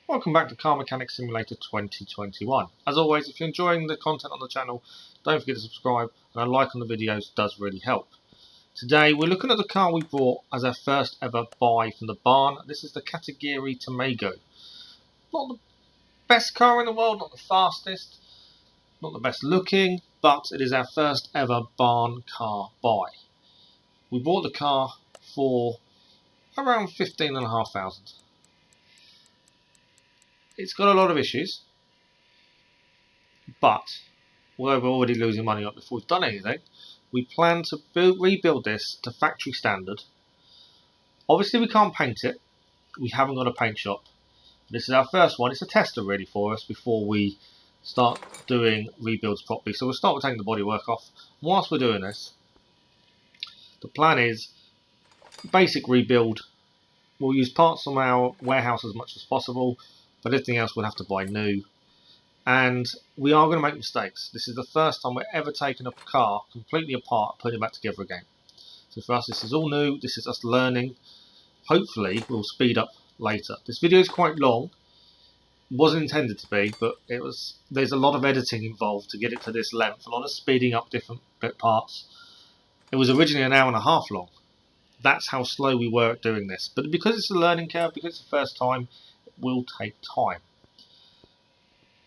Welcome back to Car Mechanic Simulator 2021. As always, if you're enjoying the content on the channel, don't forget to subscribe, and a like on the videos does really help. Today we're looking at the car we bought as our first ever buy from the barn. This is the Katagiri Tamogo. Not the best car in the world, not the fastest, not the best looking, but it is our first ever barn car buy. We bought the car for around 15,500. It's got a lot of issues, but although we're already losing money on it before we've done anything, we plan to rebuild this to factory standard. Obviously we can't paint it, we haven't got a paint shop. This is our first one. It's a tester really for us before we start doing rebuilds properly. So we'll start with taking the bodywork off. Whilst we're doing this, the plan is basic rebuild. We'll use parts from our warehouse as much as possible, but everything else we'll have to buy new. And we are going to make mistakes. This is the first time we're ever taking a car completely apart and putting it back together again. So for us this is all new, this is us learning. Hopefully we'll speed up later. This video is quite long. It wasn't intended to be, but there's a lot of editing involved to get it to this length, a lot of speeding up different parts. It was originally an hour and a half long. That's how slow we were at doing this. But because it's a learning curve, because it's the first time, will take time.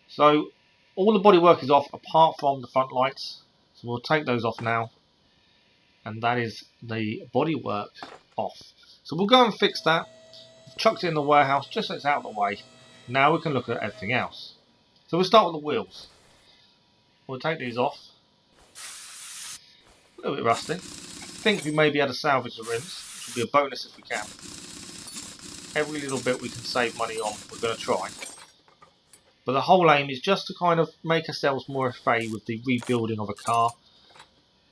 So all the bodywork is off apart from the front lights, so we'll take those off now, and that is the bodywork off. So we'll go and fix that. We've chucked it in the warehouse just so it's out of the way. Now we can look at everything else. So we'll start with the wheels. We'll take these off. A little bit rusty. I think we may be able to salvage the rims, which will be a bonus if we can. Every little bit we can save money on, we're going to try. But the whole aim is just to kind of make ourselves more au fait with the rebuilding of a car.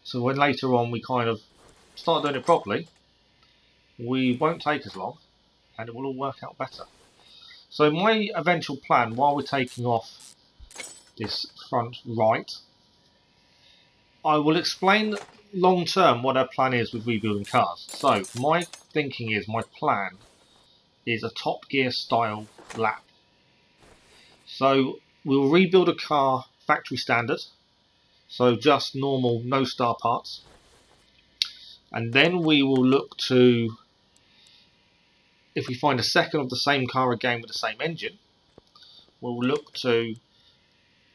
So when later on we kind of start doing it properly, we won't take as long and it will all work out better. So my eventual plan, while we're taking off this front right, I will explain long term what our plan is with rebuilding cars. So my thinking is, my plan is a Top Gear style lap. So we'll rebuild a car factory standard, so just normal no star parts, and then we will look to, if we find a second of the same car again with the same engine, we'll look to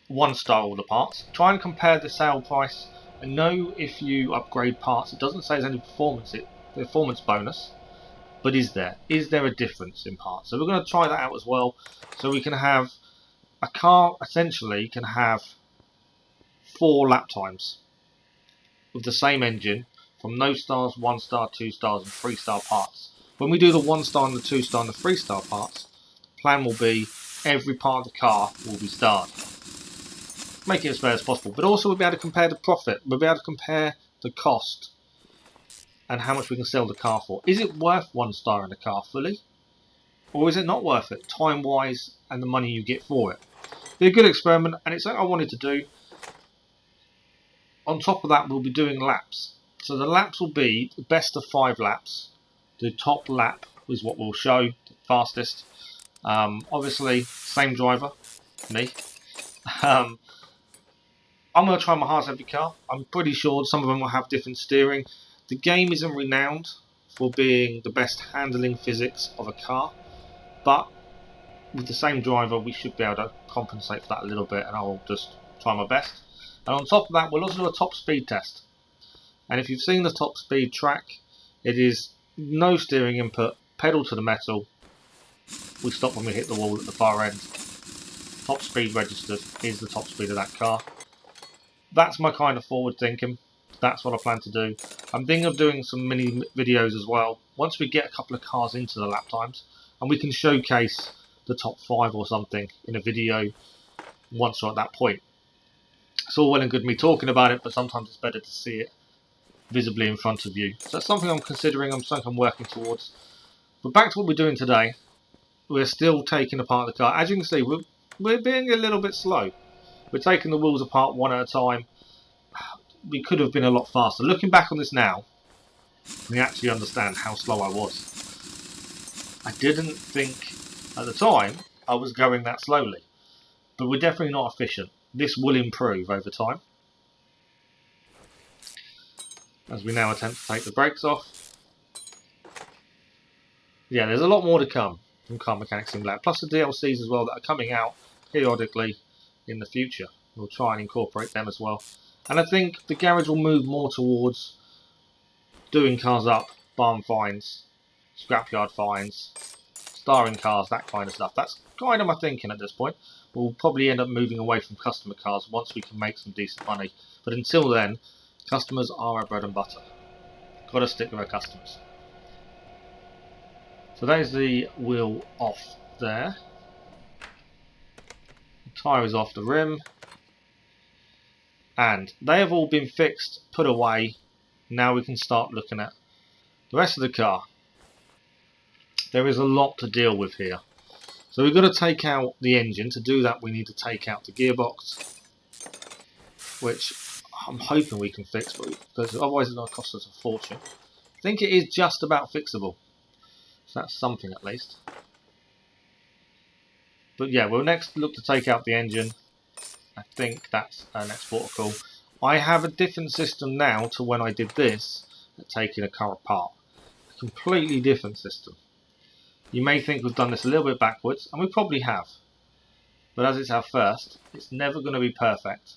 one star all the parts, try and compare the sale price, and know if you upgrade parts, it doesn't say there's any performance bonus, but is there a difference in parts? So we're going to try that out as well, so we can have a car essentially can have 4 lap times with the same engine from no stars, 1 star, 2 stars and 3 star parts. When we do the 1 star and the 2 star and the 3 star parts, the plan will be every part of the car will be starred. Make it as fair as possible, but also we'll be able to compare the profit, we'll be able to compare the cost and how much we can sell the car for. Is it worth 1 star in the car fully? Or is it not worth it, time wise and the money you get for it? Be a good experiment, and it's something I wanted to do. On top of that, we'll be doing laps. So the laps will be the best of 5 laps. The top lap is what we'll show, the fastest. Obviously, same driver, me. I'm going to try my hardest every car. I'm pretty sure some of them will have different steering. The game isn't renowned for being the best handling physics of a car, but with the same driver we should be able to compensate for that a little bit, and I'll just try my best. And on top of that, we'll also do a top speed test. And if you've seen the top speed track, it is no steering input, pedal to the metal. We stop when we hit the wall at the far end. Top speed registered is the top speed of that car. That's my kind of forward thinking. That's what I plan to do. I'm thinking of doing some mini videos as well once we get a couple of cars into the lap times, and we can showcase the top 5 or something in a video once we're at that point. It's all well and good me talking about it, but sometimes it's better to see it visibly in front of you. So that's something I'm considering, something I'm working towards. But back to what we're doing today. We're still taking apart the car. As you can see, we're being a little bit slow. We're taking the wheels apart one at a time. We could have been a lot faster. Looking back on this now, we actually understand how slow I was. I didn't think at the time I was going that slowly. But we're definitely not efficient. This will improve over time, as we now attempt to take the brakes off. Yeah, there's a lot more to come from Car Mechanic Simulator, plus the DLCs as well that are coming out periodically in the future. We'll try and incorporate them as well. And I think the garage will move more towards doing cars up, barn finds, scrapyard finds, starring cars, that kind of stuff. That's kind of my thinking at this point. We'll probably end up moving away from customer cars once we can make some decent money. But until then, customers are our bread and butter. Got to stick with our customers. So that is the wheel off there. The tyre is off the rim. And they have all been fixed, put away. Now we can start looking at the rest of the car. There is a lot to deal with here. So we've got to take out the engine. To do that we need to take out the gearbox, which I'm hoping we can fix, because otherwise it's going to cost us a fortune. I think it is just about fixable. So that's something at least. But yeah, we'll next look to take out the engine. I think that's our next protocol. I have a different system now to when I did this at taking a car apart. A completely different system. You may think we've done this a little bit backwards, and we probably have. But as it's our first, it's never going to be perfect.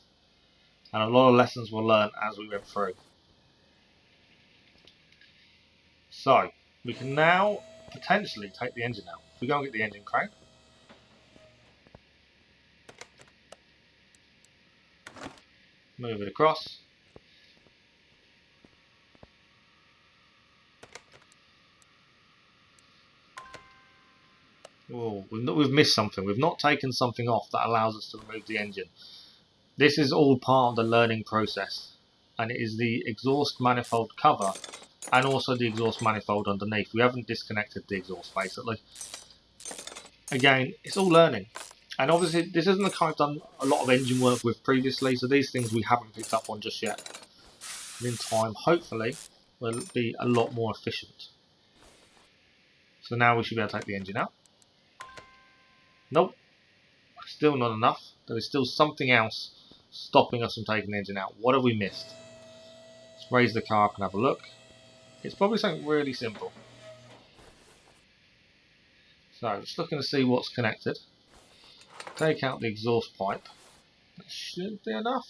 And a lot of lessons were learned as we went through. So, we can now potentially take the engine out. If we go and get the engine crank. Move it across. Oh, we've missed something. We've not taken something off that allows us to remove the engine. This is all part of the learning process, and it is the exhaust manifold cover and also the exhaust manifold underneath. We haven't disconnected the exhaust basically. Again, it's all learning, and obviously this isn't the kind I've done a lot of engine work with previously, so these things we haven't picked up on just yet. And in time, hopefully, we'll be a lot more efficient. So now we should be able to take the engine out. Nope, still not enough. There is still something else stopping us from taking the engine out. What have we missed? Let's raise the car up and have a look. It's probably something really simple. So, just looking to see what's connected. Take out the exhaust pipe. That should be enough.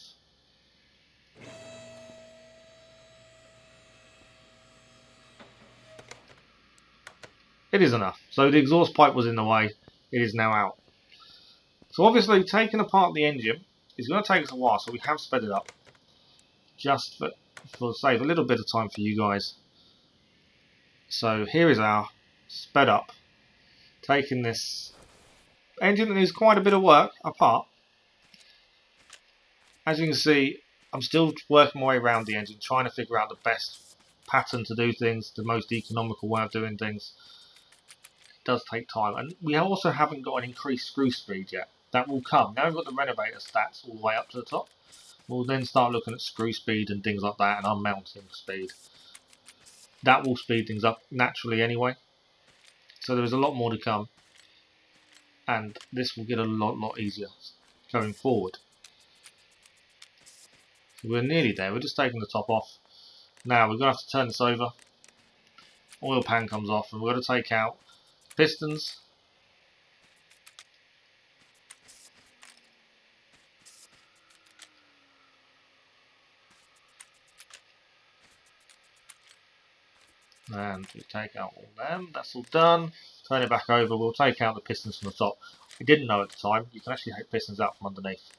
It is enough. So the exhaust pipe was in the way. It is now out. So obviously taking apart the engine is going to take us a while, so we have sped it up. Just for save a little bit of time for you guys. So here is our sped up. Taking this engine that needs quite a bit of work apart. As you can see, I'm still working my way around the engine, trying to figure out the best pattern to do things, the most economical way of doing things. It does take time, and we also haven't got an increased screw speed yet. That will come. Now we've got the renovator stats all the way up to the top. We'll then start looking at screw speed and things like that, and unmounting speed. That will speed things up naturally anyway. So there is a lot more to come, and this will get a lot easier going forward. So we're nearly there. We're just taking the top off. Now we're going to have to turn this over. Oil pan comes off, and we're going to take out pistons. And we take out all them. That's all done. Turn it back over. We'll take out the pistons from the top. I didn't know at the time. You can actually take pistons out from underneath.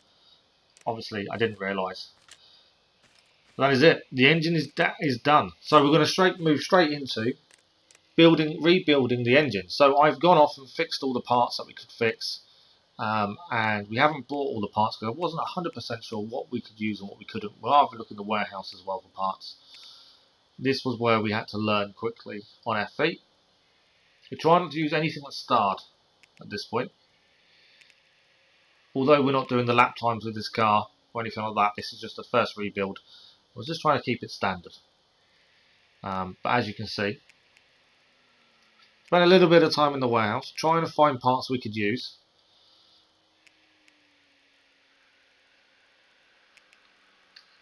Obviously, I didn't realise. That is it. The engine is done. So we're going to move straight into rebuilding the engine. So I've gone off and fixed all the parts that we could fix. And we haven't bought all the parts because I wasn't 100% sure what we could use and what we couldn't. We'll have a look in the warehouse as well for parts. This was where we had to learn quickly on our feet. We're trying not to use anything that's starred at this point. Although we're not doing the lap times with this car or anything like that, this is just the first rebuild. I was just trying to keep it standard. But as you can see, spent a little bit of time in the warehouse trying to find parts we could use.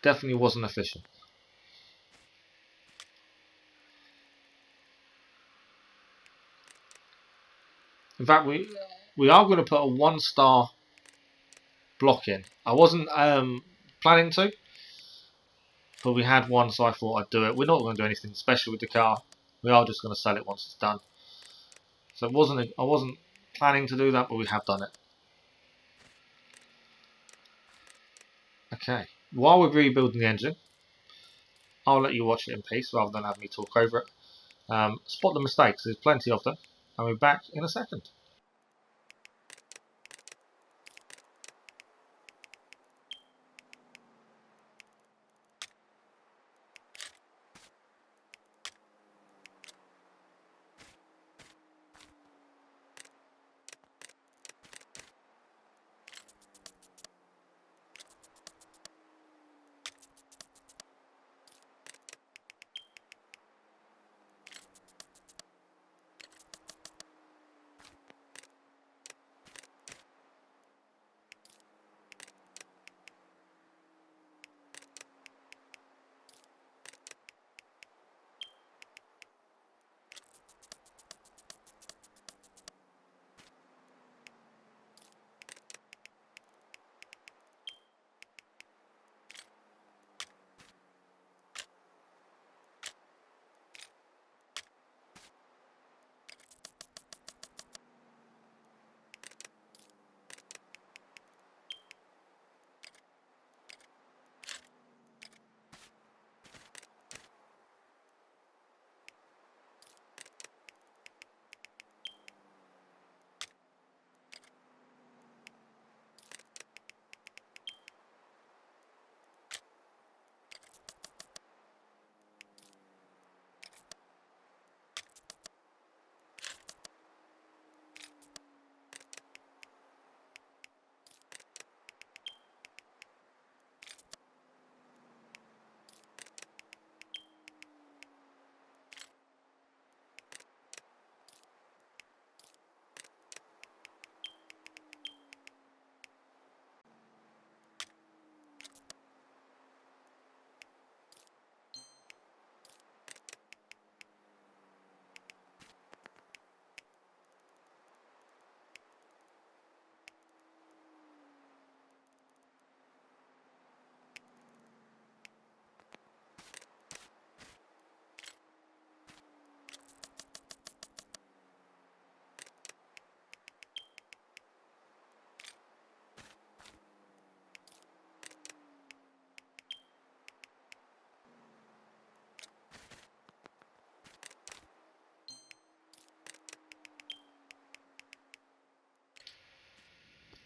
Definitely wasn't efficient. In fact, we are going to put a 1-star block in. I wasn't planning to, but we had one, so I thought I'd do it. We're not going to do anything special with the car. We are just going to sell it once it's done. So I wasn't planning to do that, but we have done it. Okay. While we're rebuilding the engine, I'll let you watch it in peace rather than have me talk over it. Spot the mistakes. There's plenty of them, and we're back in a second.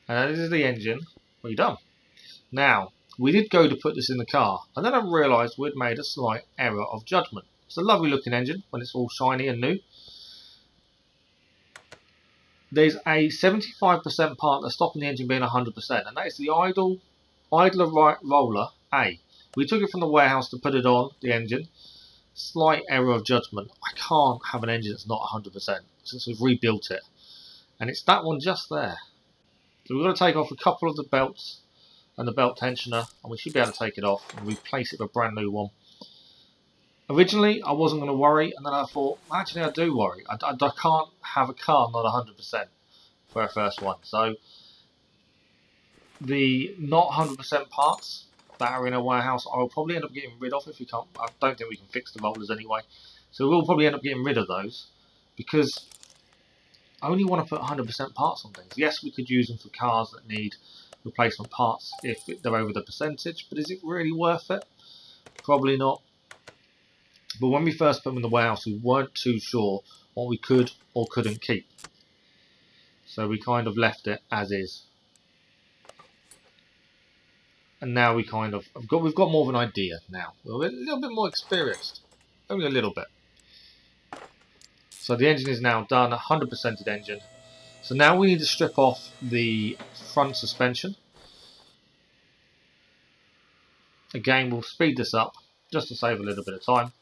This is the engine. We're done. Now, we did go to put this in the car, and then I realised we'd made a slight error of judgment. It's a lovely looking engine when it's all shiny and new. There's a 75% part that's stopping the engine being 100%, and that is the idler right roller A. We took it from the warehouse to put it on the engine. Slight error of judgment. I can't have an engine that's not 100% since we've rebuilt it, and it's that one just there. So we've got to take off a couple of the belts and the belt tensioner, and we should be able to take it off and replace it with a brand new one. Originally, I wasn't going to worry, and then I thought, actually, I do worry. I can't have a car not 100% for a first one. So the not 100% parts that are in a warehouse, I will probably end up getting rid of if we can't. I don't think we can fix the rollers anyway, so we'll probably end up getting rid of those because I only want to put 100% parts on things. Yes, we could use them for cars that need replacement parts if they're over the percentage, but is it really worth it? Probably not. But when we first put them in the warehouse, we weren't too sure what we could or couldn't keep. So we kind of left it as is. And now we've got more of an idea now. We're a little bit more experienced. Only a little bit. So the engine is now done, 100%ed engine. So now we need to strip off the front suspension. Again, we'll speed this up just to save a little bit of time.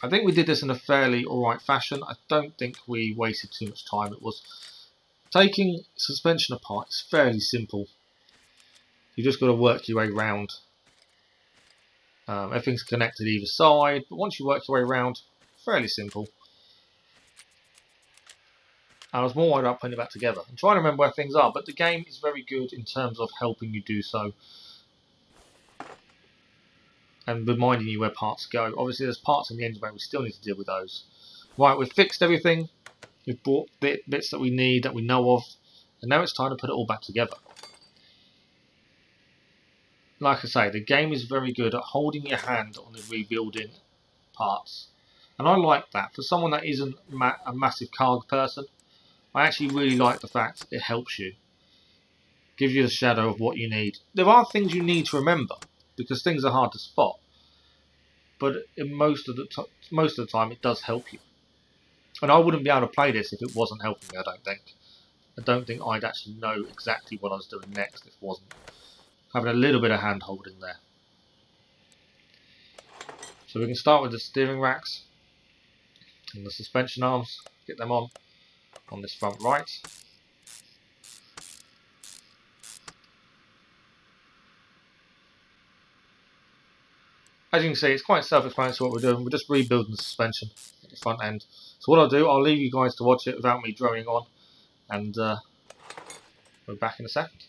I think we did this in a fairly alright fashion. I don't think we wasted too much time. It was taking suspension apart. It's fairly simple. You just got to work your way around Everything's connected either side, but once you work your way around, fairly simple. I was more worried about putting it back together. I'm trying to remember where things are, but the game is very good in terms of helping you do so and reminding you where parts go. Obviously there's parts in the engine bay, we still need to deal with those. Right, we've fixed everything, we've bought bits that we need, that we know of, and now it's time to put it all back together. Like I say, the game is very good at holding your hand on the rebuilding parts. And I like that. For someone that isn't a massive car person, I actually really like the fact it helps you. Gives you the shadow of what you need. There are things you need to remember, because things are hard to spot. But in most of the time it does help you. And I wouldn't be able to play this if it wasn't helping me, I don't think. I don't think I'd actually know exactly what I was doing next if it wasn't. Having a little bit of hand holding there. So we can start with the steering racks and the suspension arms, get them on this front right. As you can see, it's quite self-explanatory what we're doing. We're just rebuilding the suspension at the front end. So what I'll do, I'll leave you guys to watch it without me droning on, and we're back in a second.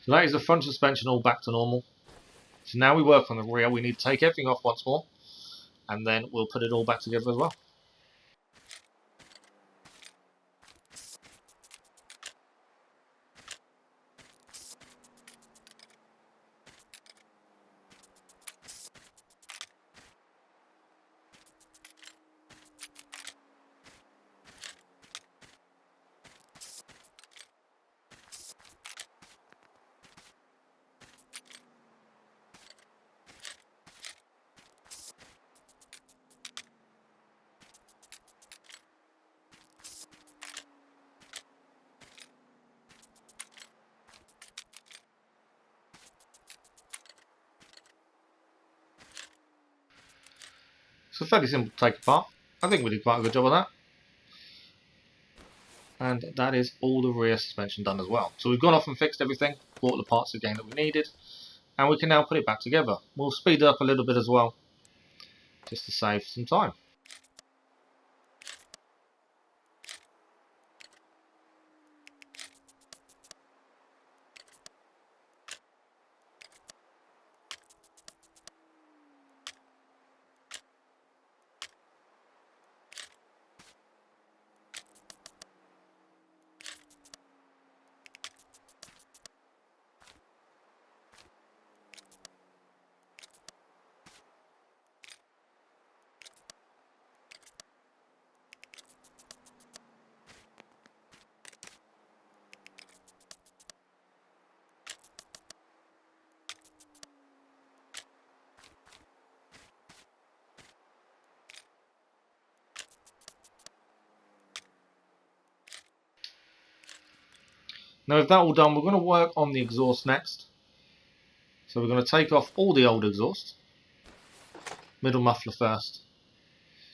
So that is the front suspension all back to normal. So now we work on the rear. We need to take everything off once more, and then we'll put it all back together as well. So fairly simple to take apart. I think we did quite a good job of that. And that is all the rear suspension done as well. So we've gone off and fixed everything, bought the parts again that we needed, and we can now put it back together. We'll speed it up a little bit as well, just to save some time. Now with that all done, we're going to work on the exhaust next. So we're going to take off all the old exhaust, middle muffler first,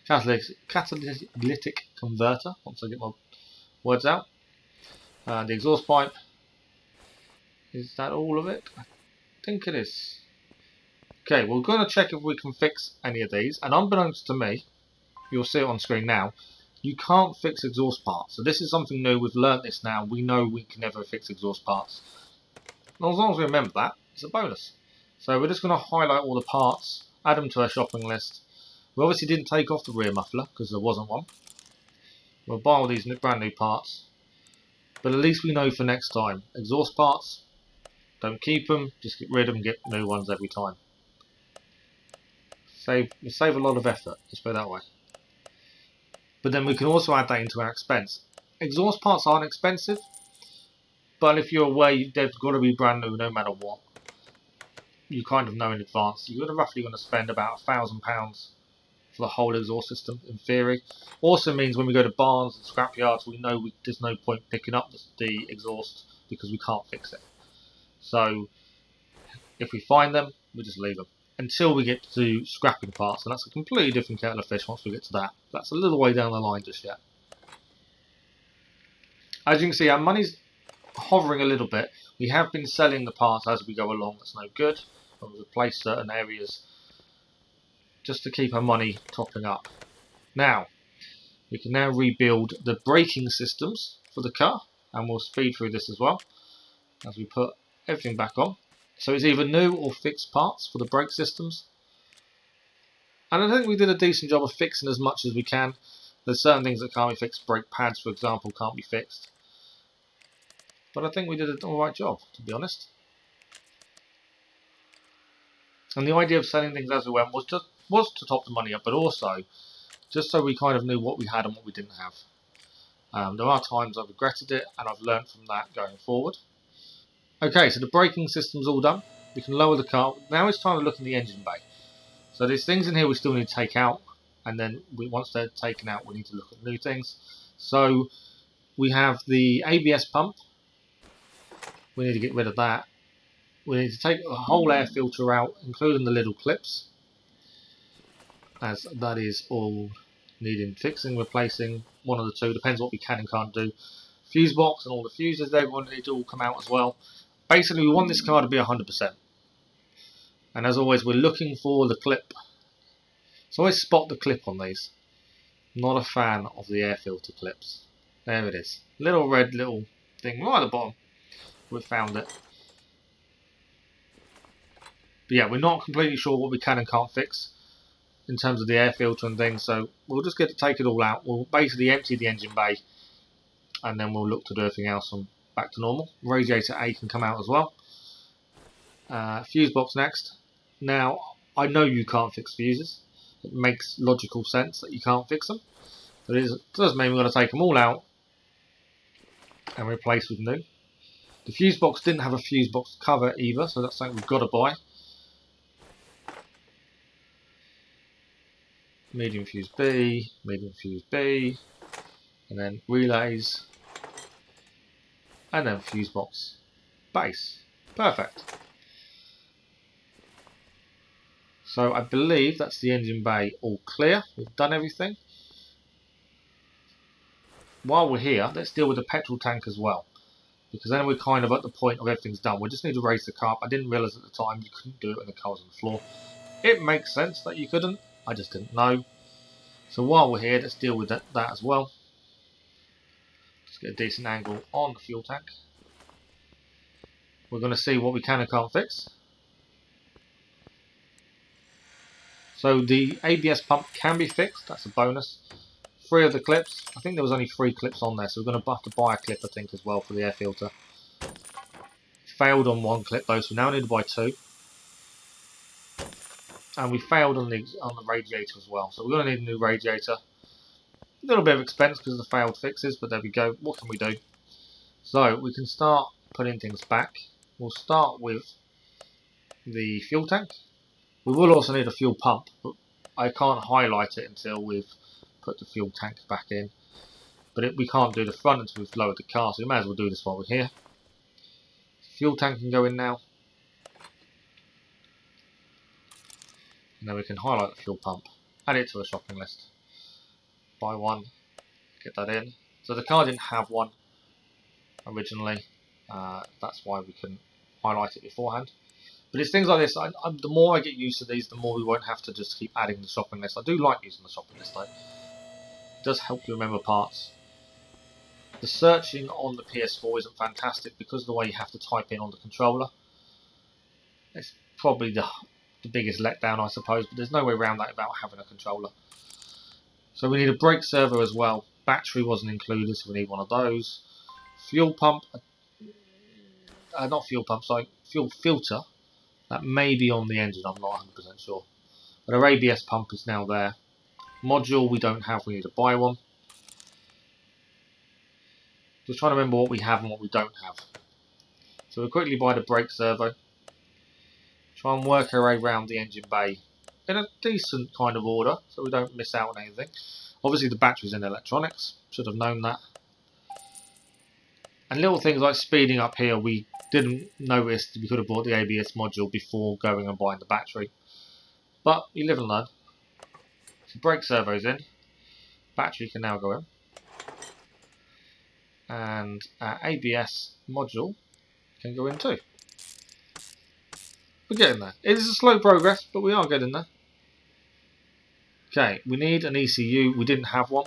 catalytic converter, once I get my words out, the exhaust pipe. Is that all of it? I think it is. Okay, we're going to check if we can fix any of these, and unbeknownst to me, you'll see it on screen now, you can't fix exhaust parts. So this is something new, we've learnt this now, we know we can never fix exhaust parts. And as long as we remember that, it's a bonus. So we're just going to highlight all the parts, add them to our shopping list. We obviously didn't take off the rear muffler, because there wasn't one. We'll buy all these brand new parts, but at least we know for next time. Exhaust parts, don't keep them, just get rid of them and get new ones every time. Save a lot of effort, let's put it that way. But then we can also add that into our expense. Exhaust parts aren't expensive, but if you're aware they've got to be brand new no matter what. You kind of know in advance. You're roughly going to spend about £1,000 for the whole exhaust system, in theory. Also means when we go to barns and scrapyards, we know there's no point picking up the exhaust because we can't fix it. So if we find them, we just leave them until we get to scrapping parts, and that's a completely different kettle of fish once we get to that. That's a little way down the line just yet. As you can see, our money's hovering a little bit. We have been selling the parts as we go along. That's no good. We'll replace certain areas just to keep our money topping up. Now, we can now rebuild the braking systems for the car, and we'll speed through this as well as we put everything back on. So it's either new or fixed parts for the brake systems. And I think we did a decent job of fixing as much as we can. There's certain things that can't be fixed. Brake pads, for example, can't be fixed. But I think we did an alright job, to be honest. And the idea of selling things as we went was to top the money up, but also just so we kind of knew what we had and what we didn't have. There are times I've regretted it, and I've learned from that going forward. Okay, so the braking system's all done. We can lower the car. Now it's time to look in the engine bay. So there's things in here we still need to take out, and then once they're taken out, we need to look at new things. So we have the ABS pump. We need to get rid of that. We need to take the whole air filter out, including the little clips, as that is all needing fixing, replacing, one of the two, depends what we can and can't do. Fuse box and all the fuses, they need to all come out as well. Basically, we want this car to be 100%. And as always, we're looking for the clip. So always spot the clip on these. Not a fan of the air filter clips. There it is. Little red little thing right at the bottom. We've found it. But yeah, we're not completely sure what we can and can't fix in terms of the air filter and things, so we'll just get to take it all out. We'll basically empty the engine bay, and then we'll look to do everything else and back to normal. Radiator A can come out as well. Fuse box next. Now, I know you can't fix fuses. It makes logical sense that you can't fix them. But it does mean we're going to take them all out and replace with new. The fuse box didn't have a fuse box cover either, so that's something we've got to buy. Medium fuse B, and then relays, and then fuse box base. Perfect. So I believe that's the engine bay all clear. We've done everything. While we're here, let's deal with the petrol tank as well, because then we're kind of at the point of everything's done. We just need to raise the car up. I didn't realise at the time you couldn't do it when the car was on the floor. It makes sense that you couldn't. I just didn't know. So while we're here, let's deal with that as well. Let's get a decent angle on the fuel tank. We're going to see what we can and can't fix. So the ABS pump can be fixed, that's a bonus. 3 of the clips, I think there was only 3 clips on there, so we're going to have to buy a clip I think as well for the air filter. Failed on 1 clip though, so we now need to buy 2. And we failed on the radiator as well, so we're going to need a new radiator. A little bit of expense because of the failed fixes, but there we go. What can we do? So we can start putting things back. We'll start with the fuel tank. We will also need a fuel pump, but I can't highlight it until we've put the fuel tank back in. But we can't do the front until we've lowered the car, so we may as well do this while we're here. Fuel tank can go in now. And then we can highlight the fuel pump, add it to a shopping list. Buy one, get that in. So the car didn't have one originally, that's why we couldn't highlight it beforehand. But it's things like this. The more I get used to these, the more we won't have to just keep adding the shopping list. I do like using the shopping list though. It does help you remember parts. The searching on the PS4 isn't fantastic because of the way you have to type in on the controller. It's probably the biggest letdown, I suppose, but there's no way around that without having a controller. So we need a brake servo as well. Battery wasn't included, so we need one of those. Fuel pump, not fuel pump, sorry, fuel filter. That may be on the engine, I'm not 100% sure. But our ABS pump is now there. Module we don't have, we need to buy one. Just trying to remember what we have and what we don't have. So we'll quickly buy the brake servo. Try and work our way around the engine bay in a decent kind of order, so we don't miss out on anything. Obviously the battery's in electronics, should have known that. And little things like speeding up here, we didn't notice that we could have bought the ABS module before going and buying the battery. But you live and learn. So brake servo's in. Battery can now go in. And our ABS module can go in too. We're getting there. It is a slow progress, but we are getting there. Okay, we need an ECU. We didn't have one,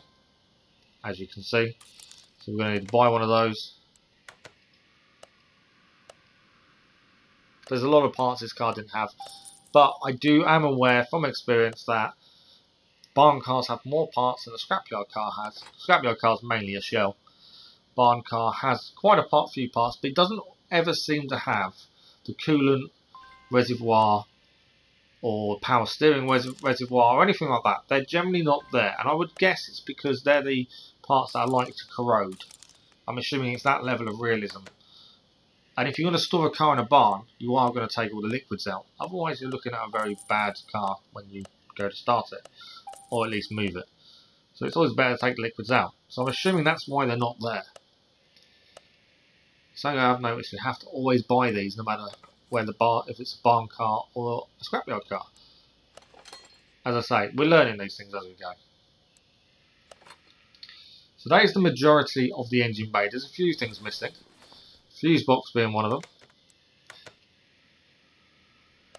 as you can see. So we're going to need to buy one of those. There's a lot of parts this car didn't have. But I am aware from experience that barn cars have more parts than a scrapyard car has. Scrapyard car is mainly a shell. Barn car has quite a few parts, but it doesn't ever seem to have the coolant reservoir or power steering reservoir or anything like that. They're generally not there, and I would guess it's because they're the parts that are likely to corrode. I'm assuming it's that level of realism. And if you're going to store a car in a barn, you are going to take all the liquids out. Otherwise you're looking at a very bad car when you go to start it, or at least move it. So it's always better to take the liquids out. So I'm assuming that's why they're not there. Something I have noticed, you have to always buy these no matter where if it's a barn car or a scrapyard car. As I say, we're learning these things as we go. So that is the majority of the engine bay. There's a few things missing. Fuse box being one of them.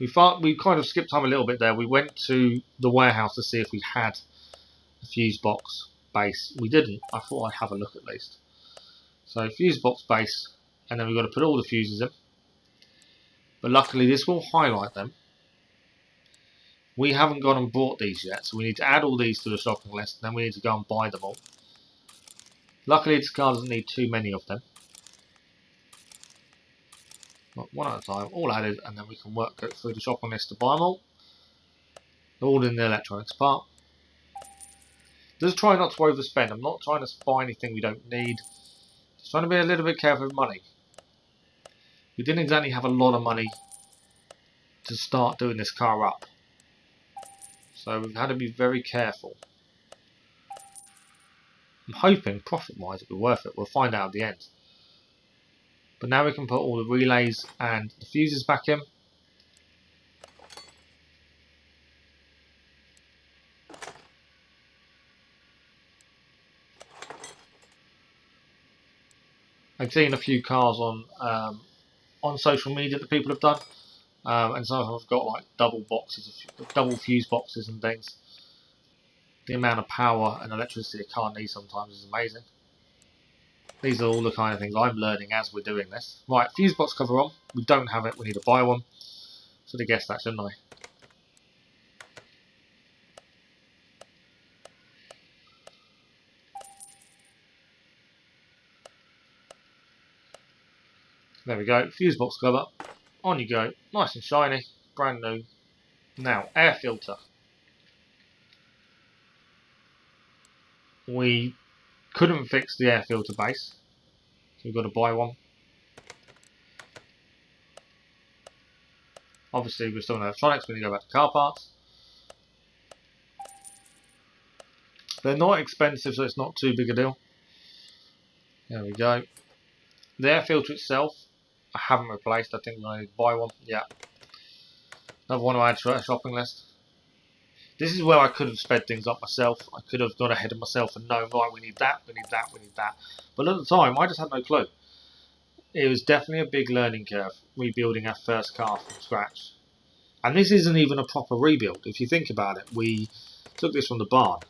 We kind of skipped time a little bit there. We went to the warehouse to see if we had a fuse box base. We didn't. I thought I'd have a look at least. So fuse box base, and then we've got to put all the fuses in. But luckily this will highlight them. We haven't gone and bought these yet, so we need to add all these to the shopping list, and then we need to go and buy them all. Luckily this car doesn't need too many of them. But one at a time, all added, and then we can work through the shopping list to buy them all. They're all in the electronics part. Just try not to overspend. I'm not trying to buy anything we don't need. Just trying to be a little bit careful with money. We didn't exactly have a lot of money to start doing this car up. So we've had to be very careful. I'm hoping profit-wise it'll be worth it. We'll find out at the end. But now we can put all the relays and the fuses back in. I've seen a few cars on social media that people have done, and some of them have got like double fuse boxes and things. The amount of power and electricity a car needs sometimes is amazing. These are all the kind of things I'm learning as we're doing this. Right, fuse box cover on. We don't have it, we need to buy one. Should have guessed that, shouldn't I? There we go, fuse box cover. On you go, nice and shiny, brand new. Now, air filter. We couldn't fix the air filter base, so we've got to buy one. Obviously we're still in electronics, we need to go back to car parts. They're not expensive, so it's not too big a deal. There we go. The air filter itself, I haven't replaced. I think I need to buy one. Yeah. Another one to add to our shopping list. This is where I could have sped things up myself. I could have got ahead of myself and known, right, we need that, we need that, we need that. But at the time, I just had no clue. it was definitely a big learning curve rebuilding our first car from scratch. And this isn't even a proper rebuild. If you think about it, we took this from the barn.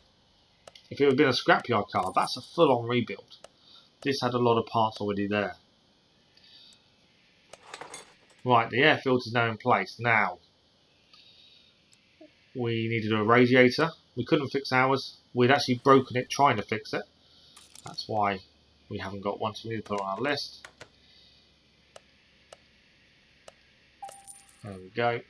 If it had been a scrapyard car, that's a full-on rebuild. This had a lot of parts already there. Right, the air filter is now in place. Now, we needed a radiator. We couldn't fix ours. We'd actually broken it trying to fix it. That's why we haven't got one, so we need to put it on our list. There we go.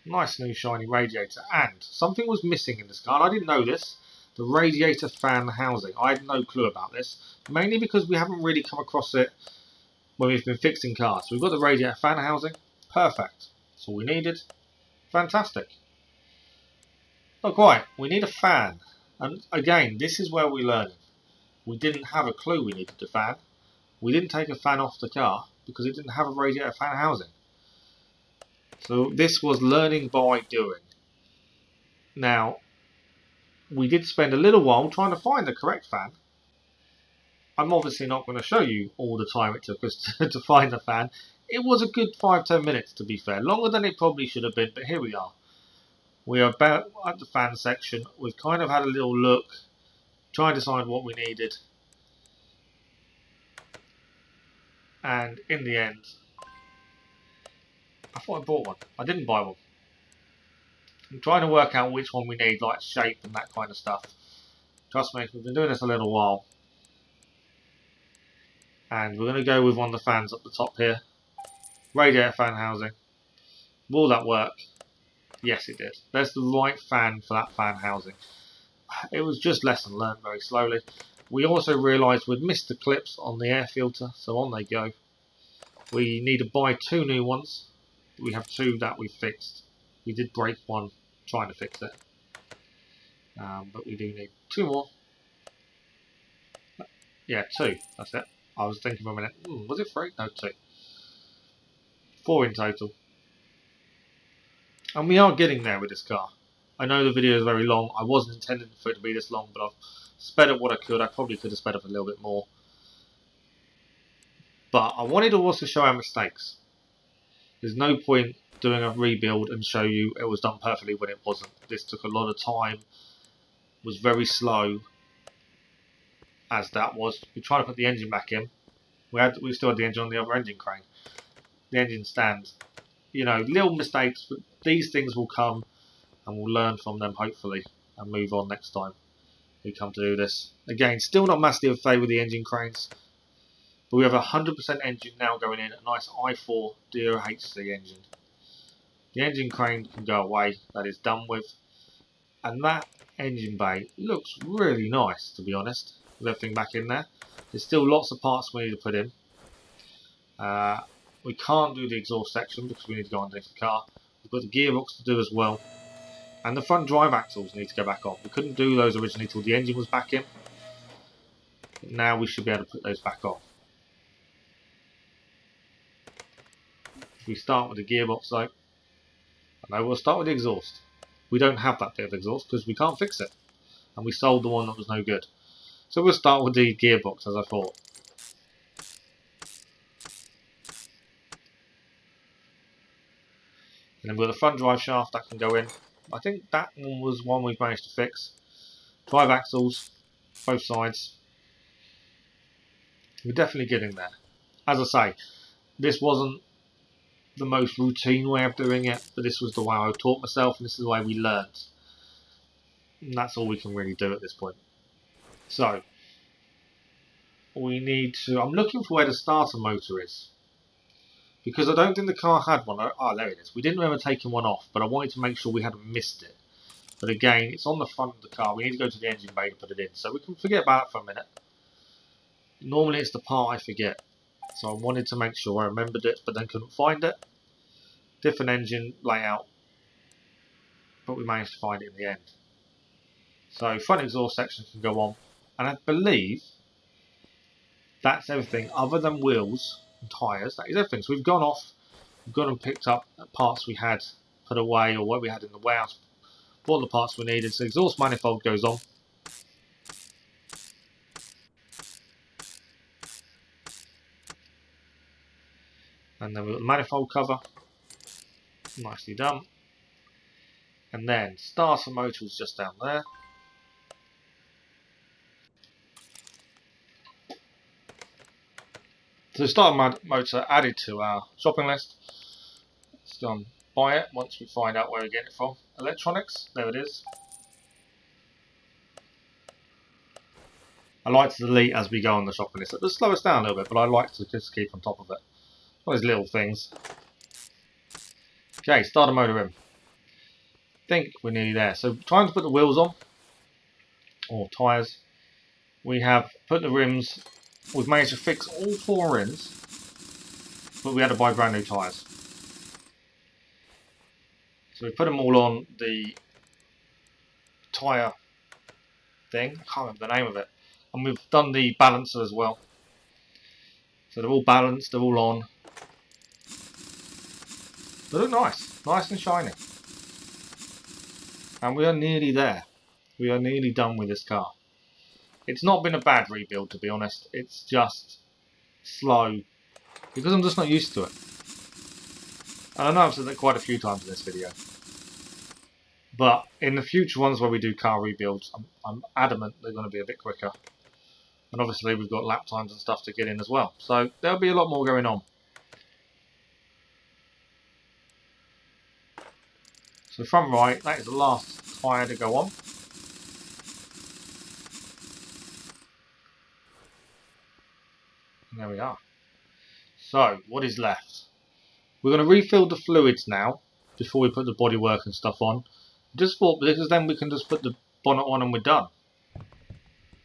Nice new shiny radiator. And something was missing in this car. I didn't know this. The radiator fan housing. I had no clue about this. Mainly because we haven't really come across it when we've been fixing cars. So we've got the radiator fan housing. Perfect. That's all we needed. Fantastic. Not quite. We need a fan. And again, this is where we learn. We didn't have a clue we needed a fan. We didn't take a fan off the car because it didn't have a radiator fan housing. So this was learning by doing. Now, we did spend a little while trying to find the correct fan. I'm obviously not going to show you all the time it took us to find the fan. It was a good 5-10 minutes, to be fair. Longer than it probably should have been, but here we are. We are about at the fan section. We've kind of had a little look, trying to decide what we needed. And in the end, I thought I bought one. I didn't buy one. I'm trying to work out which one we need, like shape and that kind of stuff. Trust me, we've been doing this a little while. And we're going to go with one of the fans up the top here. Radiator fan housing. Will that work? Yes, it did. There's the right fan for that fan housing. It was just lesson learned very slowly. We also realised we'd missed the clips on the air filter, so on they go. We need to buy 2 new ones. We have 2 that we fixed. We did break one trying to fix it. But we do need 2 more. Yeah, 2. That's it. I was thinking for a minute, was it 3? No, 2. 4 in total. And we are getting there with this car. I know the video is very long. I wasn't intending for it to be this long, but I've sped up what I could. I probably could have sped up a little bit more. But I wanted to also show our mistakes. There's no point doing a rebuild and show you it was done perfectly when it wasn't. This took a lot of time, was very slow, as that was. We tried to put the engine back in. We still had the engine on the other engine crane. The engine stands. You know, little mistakes, but these things will come and we'll learn from them hopefully and move on next time we come to do this. Again, still not massively in favour with the engine cranes, but we have a 100% engine now going in, a nice i4 DOHC engine. The engine crane can go away, that is done with, and that engine bay looks really nice, to be honest, with everything back in there. There's still lots of parts we need to put in. We can't do the exhaust section because we need to go underneath the car. We've got the gearbox to do as well. And the front drive axles need to go back on. We couldn't do those originally till the engine was back in. But now we should be able to put those back on. If we start with the gearbox though, I know we'll start with the exhaust. We don't have that bit of exhaust because we can't fix it. And we sold the one that was no good. So we'll start with the gearbox as I thought. And then we've got the front drive shaft that can go in. I think that one was one we've managed to fix. Drive axles, both sides. We're definitely getting there. As I say, this wasn't the most routine way of doing it, but this was the way I taught myself and this is the way we learned. And that's all we can really do at this point. So, we need to... I'm looking for where the starter motor is. Because I don't think the car had one. Oh, there it is. We didn't remember taking one off, but I wanted to make sure we hadn't missed it. But again, it's on the front of the car. We need to go to the engine bay to put it in. So we can forget about it for a minute. Normally it's the part I forget. So I wanted to make sure I remembered it, but then couldn't find it. Different engine layout. But we managed to find it in the end. So front exhaust section can go on. And I believe that's everything other than wheels and tyres. That is everything. So we've gone off, we've gone and picked up parts we had put away or what we had in the warehouse, bought the parts we needed. So exhaust manifold goes on. And then we've got the manifold cover. Nicely done. And then starter motor is just down there. So the starter motor added to our shopping list. Let's go and buy it once we find out where we get it from. Electronics, there it is. I like to delete as we go on the shopping list. It does slow us down a little bit, but I like to just keep on top of it. All those little things. Okay, starter motor rim. I think we're nearly there. So trying to put the wheels on, or tyres. We have put the rims. We've managed to fix all 4 rims, but we had to buy brand new tyres. So we put them all on the tyre thing. I can't remember the name of it. And we've done the balancer as well. So they're all balanced, they're all on. They look nice, nice and shiny. And we are nearly there. We are nearly done with this car. It's not been a bad rebuild, to be honest. It's just slow because I'm just not used to it. And I know I've said that quite a few times in this video. But in the future ones where we do car rebuilds, I'm adamant they're going to be a bit quicker. And obviously we've got lap times and stuff to get in as well. So there'll be a lot more going on. So front right, that is the last tyre to go on. And there we are. So what is left? We're going to refill the fluids now before we put the bodywork and stuff on. Just thought, because then we can just put the bonnet on and we're done.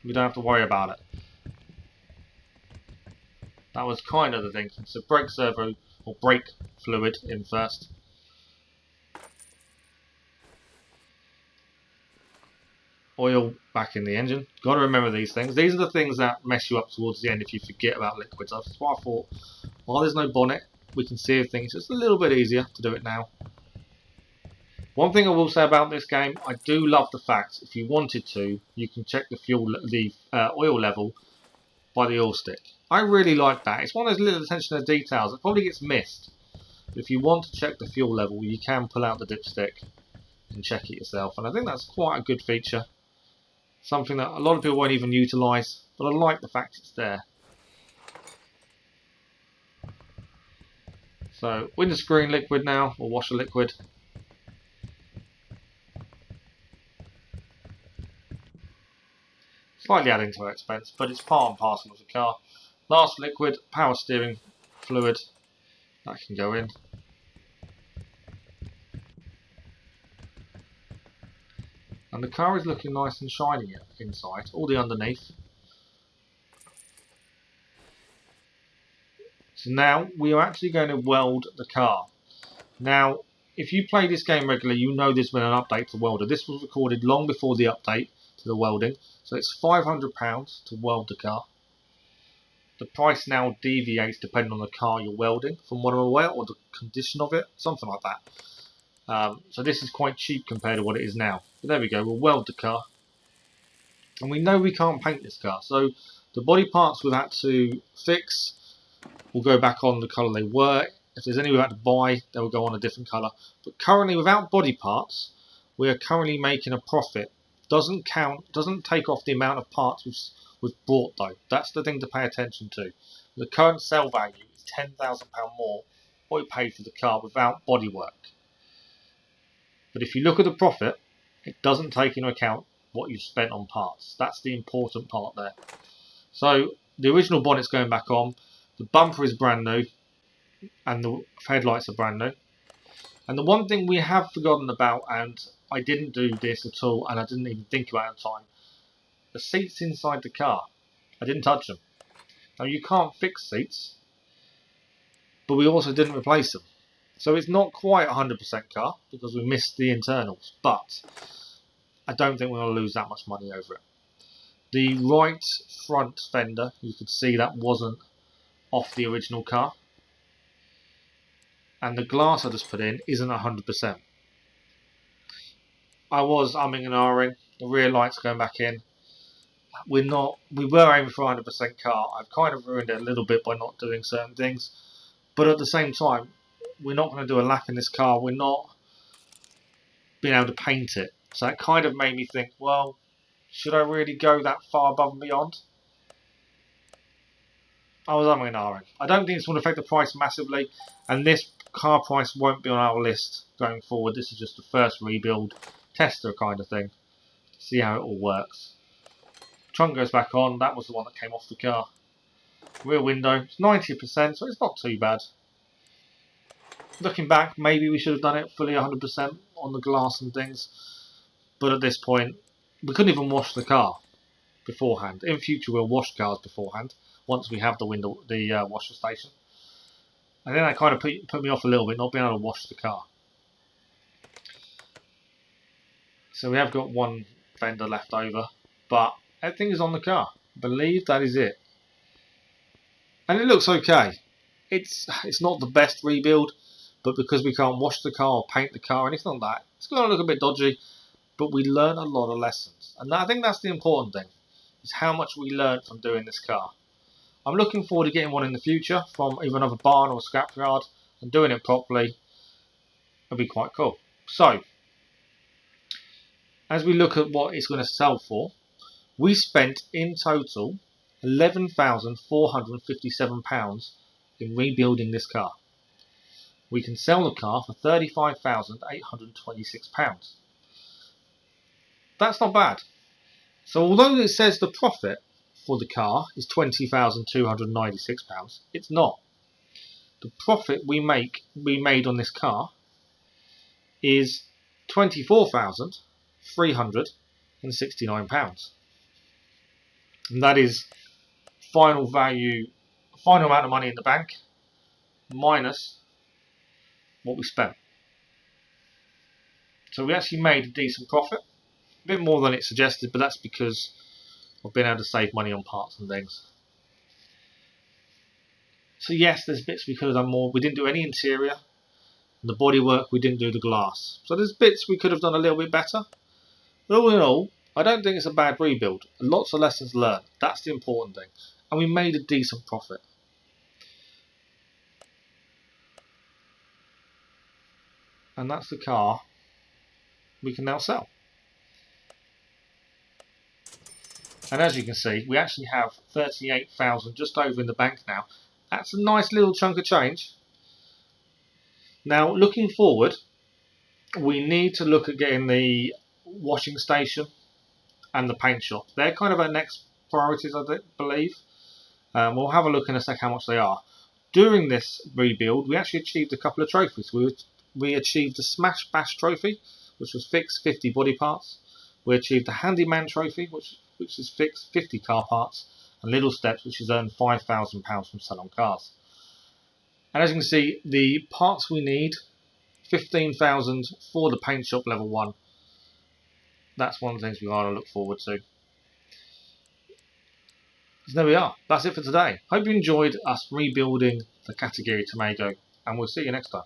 We don't have to worry about it. That was kind of the thinking. So brake servo or brake fluid in first. Oil back in the engine. Got to remember these things. These are the things that mess you up towards the end if you forget about liquids. That's why I thought, while there's no bonnet, we can save things. It's a little bit easier to do it now. One thing I will say about this game, I do love the fact if you wanted to, you can check the oil level by the oil stick. I really like that. It's one of those little attention to details that probably gets missed. But if you want to check the fuel level, you can pull out the dipstick and check it yourself. And I think that's quite a good feature. Something that a lot of people won't even utilise, but I like the fact it's there. So windscreen liquid now, or washer liquid. Slightly adding to our expense, but it's part and parcel of the car. Last liquid, power steering fluid. That can go in. And the car is looking nice and shiny inside, all the underneath. So now we are actually going to weld the car. Now, if you play this game regularly, you know there's been an update to welder. This was recorded long before the update to the welding. So it's £500 to weld the car. The price now deviates depending on the car you're welding, from what I'm aware, or the condition of it, something like that. So this is quite cheap compared to what it is now. But there we go, we'll weld the car. And we know we can't paint this car, so the body parts we've had to fix will go back on the colour they were. If there's any we've had to buy, they will go on a different colour. But currently, without body parts, we are currently making a profit. Doesn't count, doesn't take off the amount of parts we've bought though. That's the thing to pay attention to. The current sale value is £10,000 more what we paid for the car without bodywork. But if you look at the profit, it doesn't take into account what you've spent on parts. That's the important part there. So the original bonnet's going back on. The bumper is brand new, and the headlights are brand new. And the one thing we have forgotten about, and I didn't do this at all, and I didn't even think about it at the time, the seats inside the car. I didn't touch them. Now you can't fix seats, but we also didn't replace them. So it's not quite 100% car, because we missed the internals, but I don't think we're going to lose that much money over it. The right front fender, you could see that wasn't off the original car. And the glass I just put in isn't 100%. I was umming and ahhing. The rear lights going back in. We were aiming for 100% car. I've kind of ruined it a little bit by not doing certain things. But at the same time, we're not going to do a lap in this car. We're not being able to paint it. So it kind of made me think, well, should I really go that far above and beyond? I was umming and ahhing. I don't think it's going to affect the price massively, and this car price won't be on our list going forward. This is just the first rebuild tester kind of thing. See how it all works. Trunk goes back on. That was the one that came off the car. Rear window, it's 90%, so it's not too bad. Looking back, maybe we should have done it fully 100% on the glass and things, but at this point, we couldn't even wash the car beforehand. In future, we'll wash cars beforehand once we have the washer station. And then that kind of put me off a little bit, not being able to wash the car. So we have got one fender left over, but everything is on the car. I believe that is it. And it looks okay. It's not the best rebuild, but because we can't wash the car or paint the car or anything like that, it's going to look a bit dodgy, but we learn a lot of lessons. And I think that's the important thing, is how much we learn from doing this car. I'm looking forward to getting one in the future from either another barn or scrapyard and doing it properly. It'll be quite cool. So, as we look at what it's going to sell for, we spent in total £11,457 in rebuilding this car. We can sell the car for £35,826. That's not bad. So although it says the profit for the car is £20,296, it's not. The profit we made on this car is £24,369. And that is final amount of money in the bank minus what we spent. So we actually made a decent profit, a bit more than it suggested, but that's because I've been able to save money on parts and things. So yes, there's bits we could have done more. We didn't do any interior. And the bodywork, we didn't do the glass. So there's bits we could have done a little bit better. But all in all, I don't think it's a bad rebuild. Lots of lessons learned. That's the important thing. And we made a decent profit. And that's the car we can now sell. And as you can see, we actually have 38,000 just over in the bank now. That's a nice little chunk of change. Now, looking forward, we need to look at getting the washing station and the paint shop. They're kind of our next priorities, I believe. We'll have a look in a sec how much they are. During this rebuild, we actually achieved a couple of trophies. We achieved the Smash Bash trophy, which was fixed 50 body parts. We achieved the Handyman trophy, which is fixed 50 car parts, and Little Steps, which has earned £5,000 from selling cars. And as you can see, the parts we need, 15,000 for the paint shop level 1. That's one of the things we want to look forward to. So there we are. That's it for today. Hope you enjoyed us rebuilding the Katagiri Tamogo, and we'll see you next time.